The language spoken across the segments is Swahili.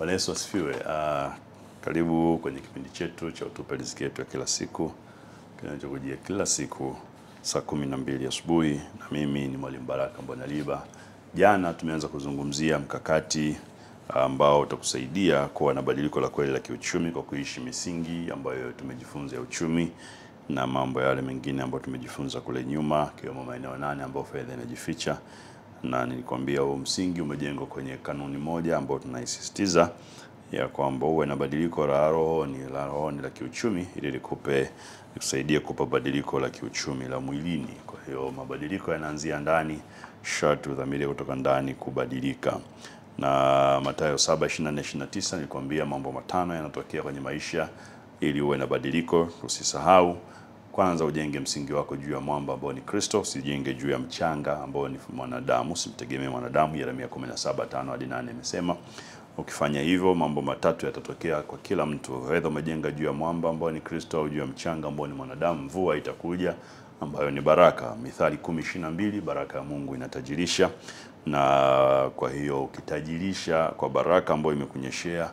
Bwana Yesu asifiwe. Karibu kwenye kipindi chetu cha Utupe Riziki Yetu ya kila siku, kinachokujia kila siku saa 12 asubuhi, na mimi ni Mwalimu Baraka Mbonaliba. Jana tumeanza kuzungumzia mkakati ambao utakusaidia kuwa na badiliko la kweli la kiuchumi kwa kuishi misingi ambayo tumejifunza ya uchumi na mambo yale mengine ambayo tumejifunza kule nyuma, kiwemo maeneo 8 ambayo fedha inajificha. Na nilikwambia huo msingi umejengwa kwenye kanuni moja ambayo tunaisisitiza ya kwamba uwe na badiliko la roho ni la kiuchumi, ili likusaidie kupa badiliko la kiuchumi la mwilini. Kwa hiyo mabadiliko yanaanzia ndani, sharti udhamirie kutoka ndani kubadilika. Na Mathayo 7:24-29 nilikwambia mambo matano yanatokea kwenye maisha ili uwe na badiliko. Usisahau, kwanza ujenge msingi wako juu ya mwamba ambao ni Kristo, usijenge juu ya mchanga ambao ni mwanadamu, usimtegemee mwanadamu. Yeremia 17:5-8 imesema. Ukifanya hivyo, mambo matatu yatatokea kwa kila mtu. Aidha umejenga juu ya mwamba ambao ni Kristo au juu ya mchanga ambao ni mwanadamu, mvua itakuja ambayo ni baraka. Mithali 10:22, baraka ya Mungu inatajirisha. Na kwa hiyo ukitajirisha kwa baraka ambayo imekunyeshea,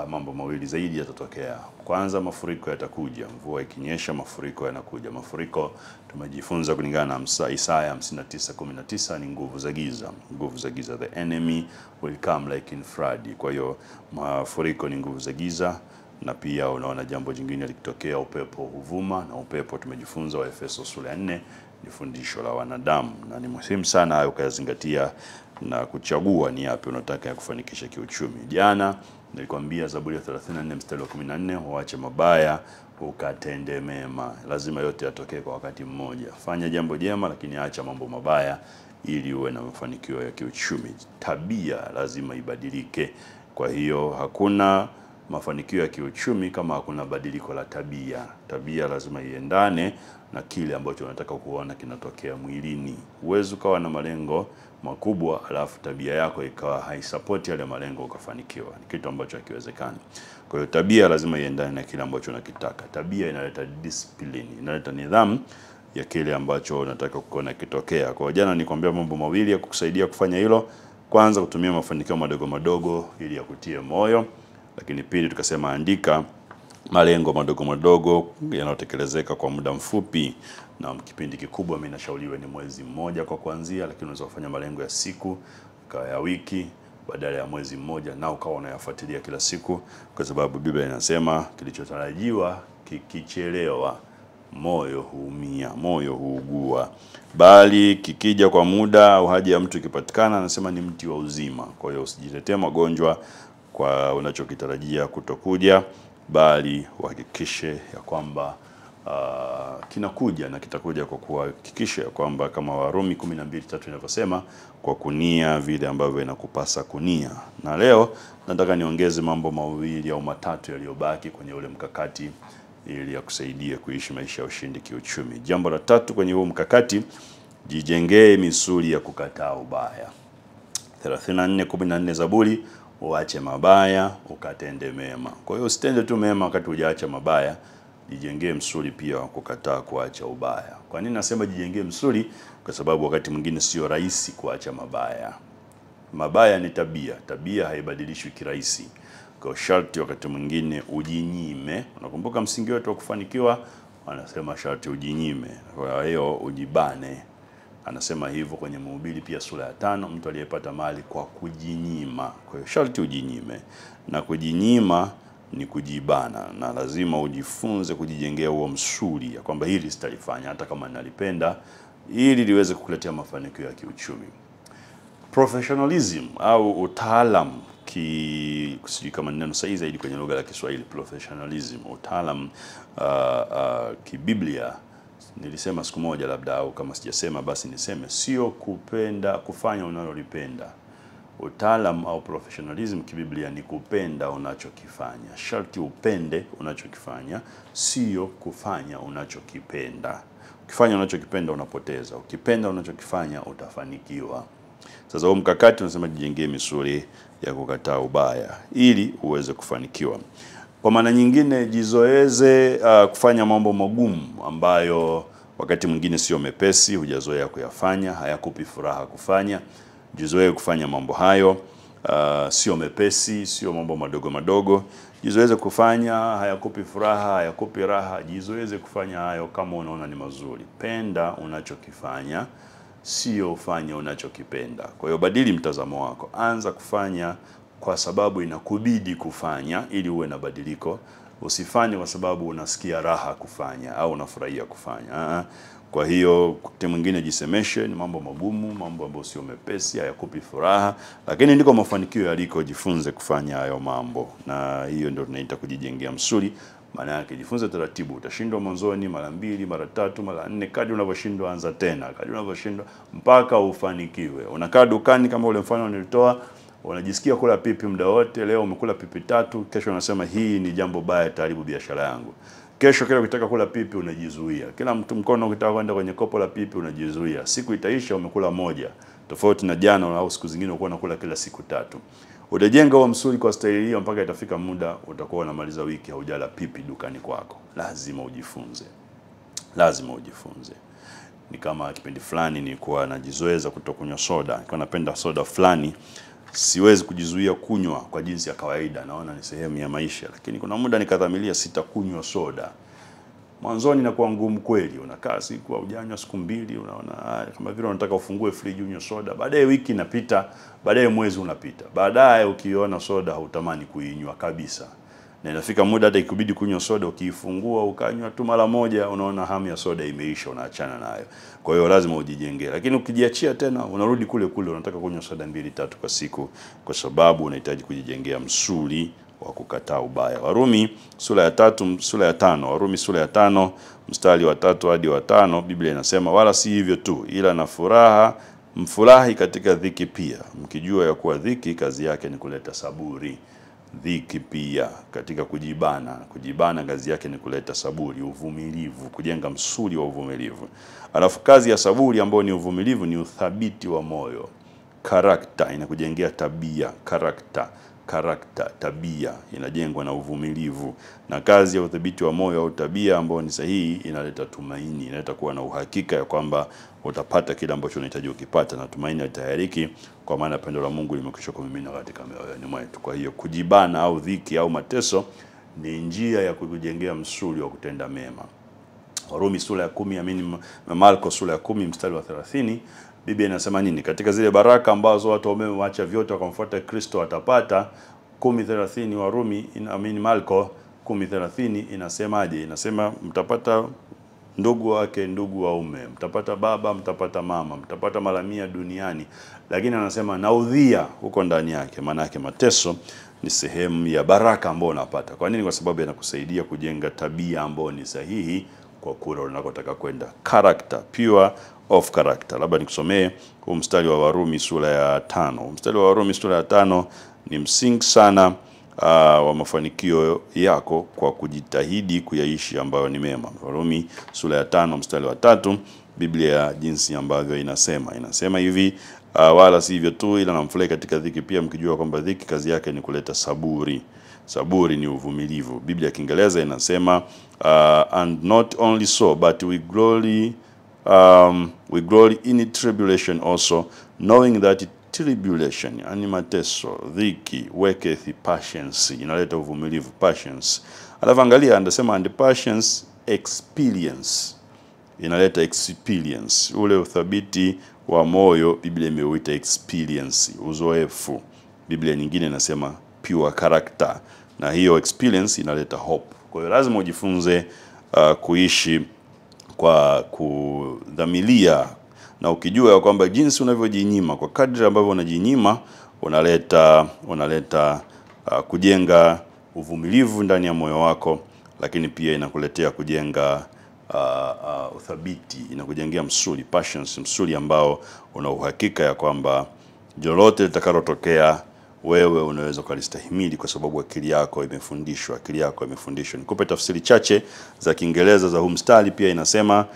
mambo mawili zaidi yatatokea. Kwanza, mafuriko yatakuja. Mvua ikinyesha, mafuriko yanakuja. Mafuriko tumejifunza kulingana na Isaya 59:19 ni nguvu za giza. Nguvu za giza, the enemy will come like in flood. Kwa hiyo mafuriko ni nguvu za giza. Na pia unaona jambo jingine likitokea, upepo huvuma, na upepo tumejifunza wa Efeso sura ya 4 ni fundisho la wanadamu, na ni muhimu sana hayo ukayazingatia na kuchagua ni yapi unataka ya kufanikisha kiuchumi. Jana nilikwambia Zaburi ya 34:14, uache mabaya ukatende mema. Lazima yote yatokee kwa wakati mmoja. Fanya jambo jema, lakini acha mambo mabaya ili uwe na mafanikio ya kiuchumi. Tabia lazima ibadilike. Kwa hiyo hakuna mafanikio ya kiuchumi kama hakuna badiliko la tabia. Tabia lazima iendane na kile ambacho unataka kuona kinatokea mwilini. Huwezi ukawa na malengo makubwa alafu tabia yako ikawa haisupport yale malengo ukafanikiwa. Ni kitu ambacho hakiwezekani. Kwa hiyo tabia lazima iendane na kile ambacho unakitaka. Tabia inaleta discipline, inaleta nidhamu ya kile ambacho unataka kuona kitokea. Kwa jana nilikwambia mambo mawili ya kukusaidia kufanya hilo. Kwanza, kutumia mafanikio madogo madogo ili yakutie moyo. Lakini pili, tukasema andika malengo madogo madogo yanayotekelezeka kwa muda mfupi, na kipindi kikubwa mimi nashauriwa ni mwezi mmoja kwa kuanzia, lakini unaweza kufanya malengo ya siku, ya wiki, badala ya mwezi mmoja, na ukawa unayafuatilia kila siku, kwa sababu Biblia inasema kilichotarajiwa kikichelewa moyo huumia, moyo huugua, bali kikija kwa muda au haja ya mtu ikipatikana, anasema ni mti wa uzima. Kwa hiyo usijiletee magonjwa kwa unachokitarajia kutokuja, bali uhakikishe ya kwamba kinakuja, na kitakuja kwa kuhakikisha ya kwamba kama Warumi 12:3 inavyosema, kwa kunia vile ambavyo inakupasa kunia. Na leo nataka niongeze mambo mawili au matatu yaliyobaki kwenye ule mkakati ili yakusaidie kuishi maisha ya ushindi kiuchumi. Jambo la tatu kwenye huo mkakati, jijengee misuli ya kukataa ubaya. 34:14 Zaburi, uache mabaya ukatende mema. Kwa hiyo usitende tu mema wakati hujaacha mabaya, jijengee msuli pia wa kukataa kuacha ubaya. Kwa nini nasema jijengee msuli? Kwa sababu wakati mwingine sio rahisi kuacha mabaya. Mabaya ni tabia. Tabia haibadilishwi kirahisi. Kwa sharti wakati mwingine ujinyime. Unakumbuka msingi wetu wa kufanikiwa, wanasema sharti ujinyime. Kwa hiyo ujibane. Anasema hivyo kwenye Mhubiri pia sura ya 5, mtu aliyepata mali kwa kujinyima. Kwa hiyo sharti ujinyime. Na kujinyima ni kujibana, na lazima ujifunze kujijengea huo msuli ya kwamba hili sitalifanya hata kama nalipenda, ili liweze kukuletea mafanikio ya kiuchumi. Professionalism au utaalam, sijui kama neno sahihi zaidi kwenye lugha ya Kiswahili, professionalism, utaalam kibiblia. Nilisema siku moja labda, au kama sijasema basi niseme, sio kupenda kufanya unalolipenda. Utaalam au professionalism kibiblia ni kupenda unachokifanya. Sharti upende unachokifanya, sio kufanya unachokipenda. Ukifanya unachokipenda unapoteza. Ukipenda unachokifanya utafanikiwa. Sasa huo mkakati unasema jijengee misuli ya kukataa ubaya ili uweze kufanikiwa. Kwa maana nyingine, jizoeze kufanya mambo magumu ambayo wakati mwingine sio mepesi, hujazoea kuyafanya, hayakupi furaha kufanya. Jizoee kufanya mambo hayo. sio mepesi, sio mambo madogo madogo. Jizoeze kufanya, hayakupi furaha, hayakupi raha. Jizoeze kufanya hayo kama unaona ni mazuri. Penda unachokifanya, sio ufanye unachokipenda. Kwa hiyo badili mtazamo wako. Anza kufanya kwa sababu inakubidi kufanya ili uwe na badiliko. Usifanye kwa sababu unasikia raha kufanya au unafurahia kufanya. Kwa hiyo wakati mwingine jisemeshe ni mambo magumu, mambo ambayo sio mepesi, hayakupi furaha, lakini ndiko mafanikio yaliko. Jifunze kufanya hayo mambo, na hiyo ndio tunaita kujijengea msuli. Maana yake jifunze taratibu. Utashindwa mwanzoni mara 2, mara 3, mara 4. Kadri unavyoshindwa anza tena, kadri unavyoshindwa mpaka ufanikiwe. Unakaa dukani kama ule mfano nilitoa, unajisikia kula pipi muda wote. Leo umekula pipi 3, kesho unasema hii ni jambo baya, taharibu biashara yangu. Kesho kile ukitaka kula pipi unajizuia. Kila mtu mkono ukitaka kwenda kwenye kopo la pipi unajizuia. Siku itaisha umekula moja. Tofauti na jana au siku zingine ulikuwa unakula kila siku 3. Utajenga huo msuli kwa staili hiyo mpaka itafika muda utakuwa unamaliza wiki haujala pipi dukani kwako. Lazima ujifunze. Lazima ujifunze. Ni kama kipindi fulani nilikuwa najizoeza kutokunywa soda. Nilikuwa napenda soda fulani. Siwezi kujizuia kunywa kwa jinsi ya kawaida, naona ni sehemu ya maisha, lakini kuna muda nikadhamiria sitakunywa soda. Mwanzoni inakuwa ngumu kweli, unakaa siku hujanywa siku 2, unaona kama vile unataka ufungue friji unywe soda. Baadaye wiki inapita, baadaye mwezi unapita. Baadaye ukiona soda hautamani kuinywa kabisa. Na inafika muda hata ikibidi kunywa soda, ukiifungua ukanywa tu mara moja unaona hamu ya soda imeisha, unaachana nayo. Kwa hiyo lazima ujijengee. Lakini ukijiachia tena unarudi kule kule, unataka kunywa soda 2, 3 kwa siku, kwa sababu unahitaji kujijengea msuli wa kukataa ubaya. Warumi sura ya 3, sura ya 5. Warumi sura ya 5 mstari wa 3 hadi wa 5, Biblia inasema, wala si hivyo tu, ila na furaha mfurahi katika dhiki pia, mkijua ya kuwa dhiki kazi yake ni kuleta saburi. Dhiki pia katika kujibana. Kujibana kazi yake ni kuleta saburi, uvumilivu, kujenga msuli wa uvumilivu. Alafu kazi ya saburi ambayo ni uvumilivu ni uthabiti wa moyo. Karakta inakujengea tabia. Karakta, tabia inajengwa na uvumilivu. Na kazi ya uthabiti wa moyo au tabia ambayo ni sahihi inaleta tumaini, inaleta kuwa na uhakika ya kwamba utapata kile ambacho unahitaji ukipata, na tumaini litahiriki kwa maana pendo la Mungu limekwisha kumimina katika mioyoni mwetu. Kwa hiyo kujibana au dhiki au mateso ni njia ya kujengea msuli wa kutenda mema. Warumi sura ya 10, Marko sura ya 10 mstari wa 30, Biblia inasema nini? Katika zile baraka ambazo watu wamewaacha vyote wakamfuata Kristo watapata. 10:30 Warumi Marko 10:30 inasemaje? Inasema mtapata ndugu wake, ndugu waume, mtapata baba, mtapata mama, mtapata mara 100 duniani, lakini anasema na udhia huko ndani yake. Maana yake mateso ni sehemu ya baraka ambayo unapata. Kwa nini? Kwa sababu yanakusaidia kujenga tabia ambayo ni sahihi kwa kule unakotaka kwenda. Character, pure of character. Labda nikusomee huu mstari wa Warumi sura ya 5. Mstari wa Warumi sura ya 5 ni msingi sana wa mafanikio yako kwa kujitahidi kuyaishi ambayo ni mema. Warumi sura ya 5 mstari wa 3, Biblia jinsi ambavyo inasema hivi, wala si hivyo tu, ila namfurahi katika dhiki pia, mkijua kwamba dhiki kazi yake ni kuleta saburi. Saburi ni uvumilivu. Biblia ya Kiingereza inasema and not only so, but we glory in tribulation also, knowing that tribulation, yani mateso, dhiki, worketh patience, inaleta uvumilivu, patience. Alafu angalia anasema and patience experience, inaleta experience, ule uthabiti wa moyo. Biblia imeuita experience, uzoefu. Biblia nyingine inasema pure character, na hiyo experience inaleta hope. Kwa hiyo lazima ujifunze kuishi kwa kudhamilia, na ukijua kwamba jinsi unavyojinyima, kwa kadri ambavyo unajinyima unaleta kujenga uvumilivu ndani ya moyo wako, lakini pia inakuletea kujenga uthabiti, inakujengea msuli, passions, msuli ambao una uhakika ya kwamba lolote litakalotokea wewe unaweza kulistahimili kwa sababu akili yako imefundishwa. Nikupe tafsiri chache za Kiingereza za huu mstari. Pia inasema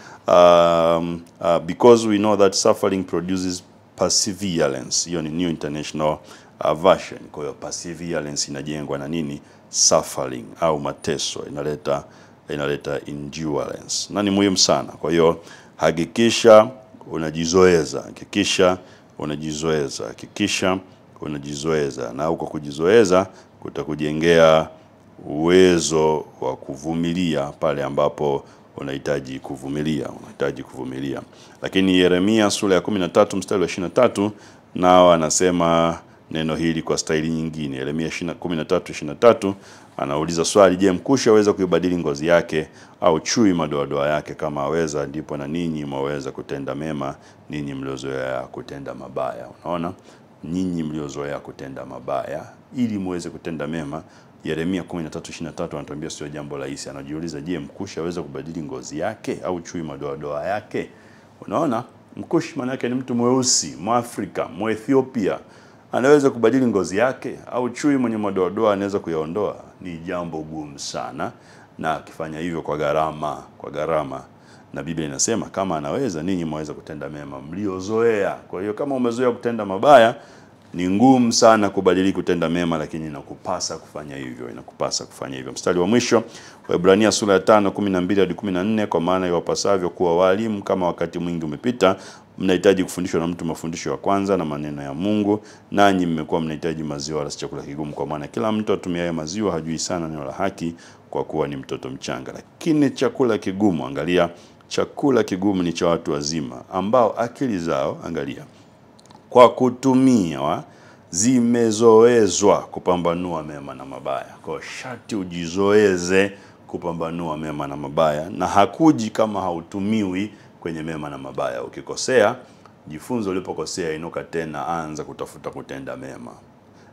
because we know that suffering produces perseverance. Hiyo ni New International Version. Kwa hiyo perseverance inajengwa na nini? Suffering au mateso inaleta endurance, na ni muhimu sana. Kwa hiyo hakikisha unajizoeza, hakikisha unajizoeza, na huko kujizoeza kutakujengea uwezo wa kuvumilia pale ambapo unahitaji kuvumilia. Lakini Yeremia sura ya 13 mstari wa 23 nao anasema neno hili kwa staili nyingine. Yeremia 13:23 anauliza swali, je, mkushi aweza kuibadili ngozi yake, au chui madoadoa yake? Kama aweza, ndipo na ninyi mwaweza kutenda mema, ninyi mliozoea kutenda mabaya. Unaona, nyinyi mliozoea kutenda mabaya ili muweze kutenda mema. Yeremia 13:23 anatuambia sio jambo rahisi. Anajiuliza, je, mkushi aweza kubadili ngozi yake, au chui madoadoa yake? Unaona, mkushi maana yake ni mtu mweusi, Mwafrika, Mwethiopia. Anaweza kubadili ngozi yake, au chui mwenye madoadoa anaweza kuyaondoa? Ni jambo gumu sana, na akifanya hivyo kwa gharama. Na Biblia inasema kama anaweza, ninyi mwaweza kutenda mema mliozoea. Kwa hiyo kama umezoea kutenda mabaya, ni ngumu sana kubadili kutenda mema, lakini inakupasa kufanya hivyo. Mstari wa mwisho wa Ibrania sura ya 5:12 hadi 14, kwa maana iwapasavyo kuwa walimu, kama wakati mwingi umepita, mnahitaji kufundishwa na mtu mafundisho ya kwanza na maneno ya Mungu, nanyi mmekuwa mnahitaji maziwa wala si chakula kigumu, kwa maana kila mtu atumiaye maziwa hajui sana neno la haki, kwa kuwa ni mtoto mchanga. Lakini chakula kigumu, angalia, chakula kigumu ni cha watu wazima, ambao akili zao, angalia, kwa kutumia zimezoezwa kupambanua mema na mabaya. Kwa sharti ujizoeze kupambanua mema na mabaya, na hakuji kama hautumiwi kwenye mema na mabaya. Ukikosea, jifunze ulipokosea, inuka tena, anza kutafuta kutenda mema.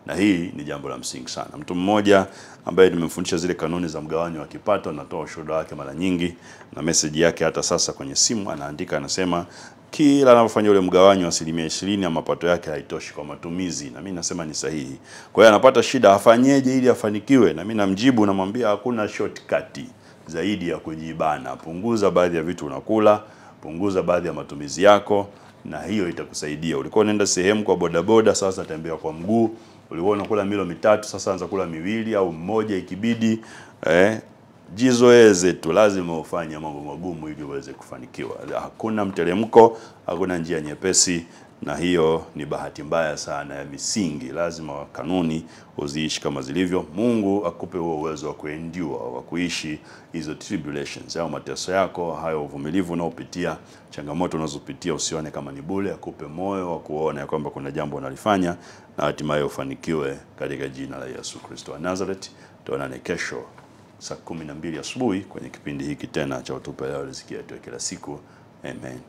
Na hii ni jambo la msingi sana. Mtu mmoja ambaye nimemfundisha zile kanuni za mgawanyo wa kipato, natoa ushuhuda wake mara nyingi, na message yake hata sasa kwenye simu anaandika, anasema kila anapofanya ule mgawanyo 20% ya mapato yake haitoshi kwa matumizi. Na mimi nasema ni sahihi. Kwa hiyo anapata shida, afanyeje ili afanikiwe? Na mimi namjibu, namwambia hakuna shortcut zaidi ya kujibana. Punguza baadhi ya vitu unakula, punguza baadhi ya matumizi yako, na hiyo itakusaidia. Ulikuwa unaenda sehemu kwa bodaboda, sasa tembea kwa mguu. Ulikuwa unakula milo 3, sasa anza kula 2 au 1 ikibidi. Jizoeze tu, lazima ufanye mambo magumu ili uweze kufanikiwa. Hakuna mteremko, hakuna njia nyepesi, na hiyo ni bahati mbaya sana ya misingi. Lazima kanuni uziishi kama zilivyo. Mungu akupe huo uwezo wa kuendure, wa kuishi hizo tribulations, au mateso yako, hayo uvumilivu unaopitia, changamoto unazopitia, usione kama ni bure. Akupe moyo wa kuona kwamba kuna jambo unalifanya, na hatimaye ufanikiwe katika jina la Yesu Kristo wa Nazareth. Tuonane kesho saa 12 asubuhi kwenye kipindi hiki tena cha Utupe Leo Riziki Yetu ya Kila Siku. Amen.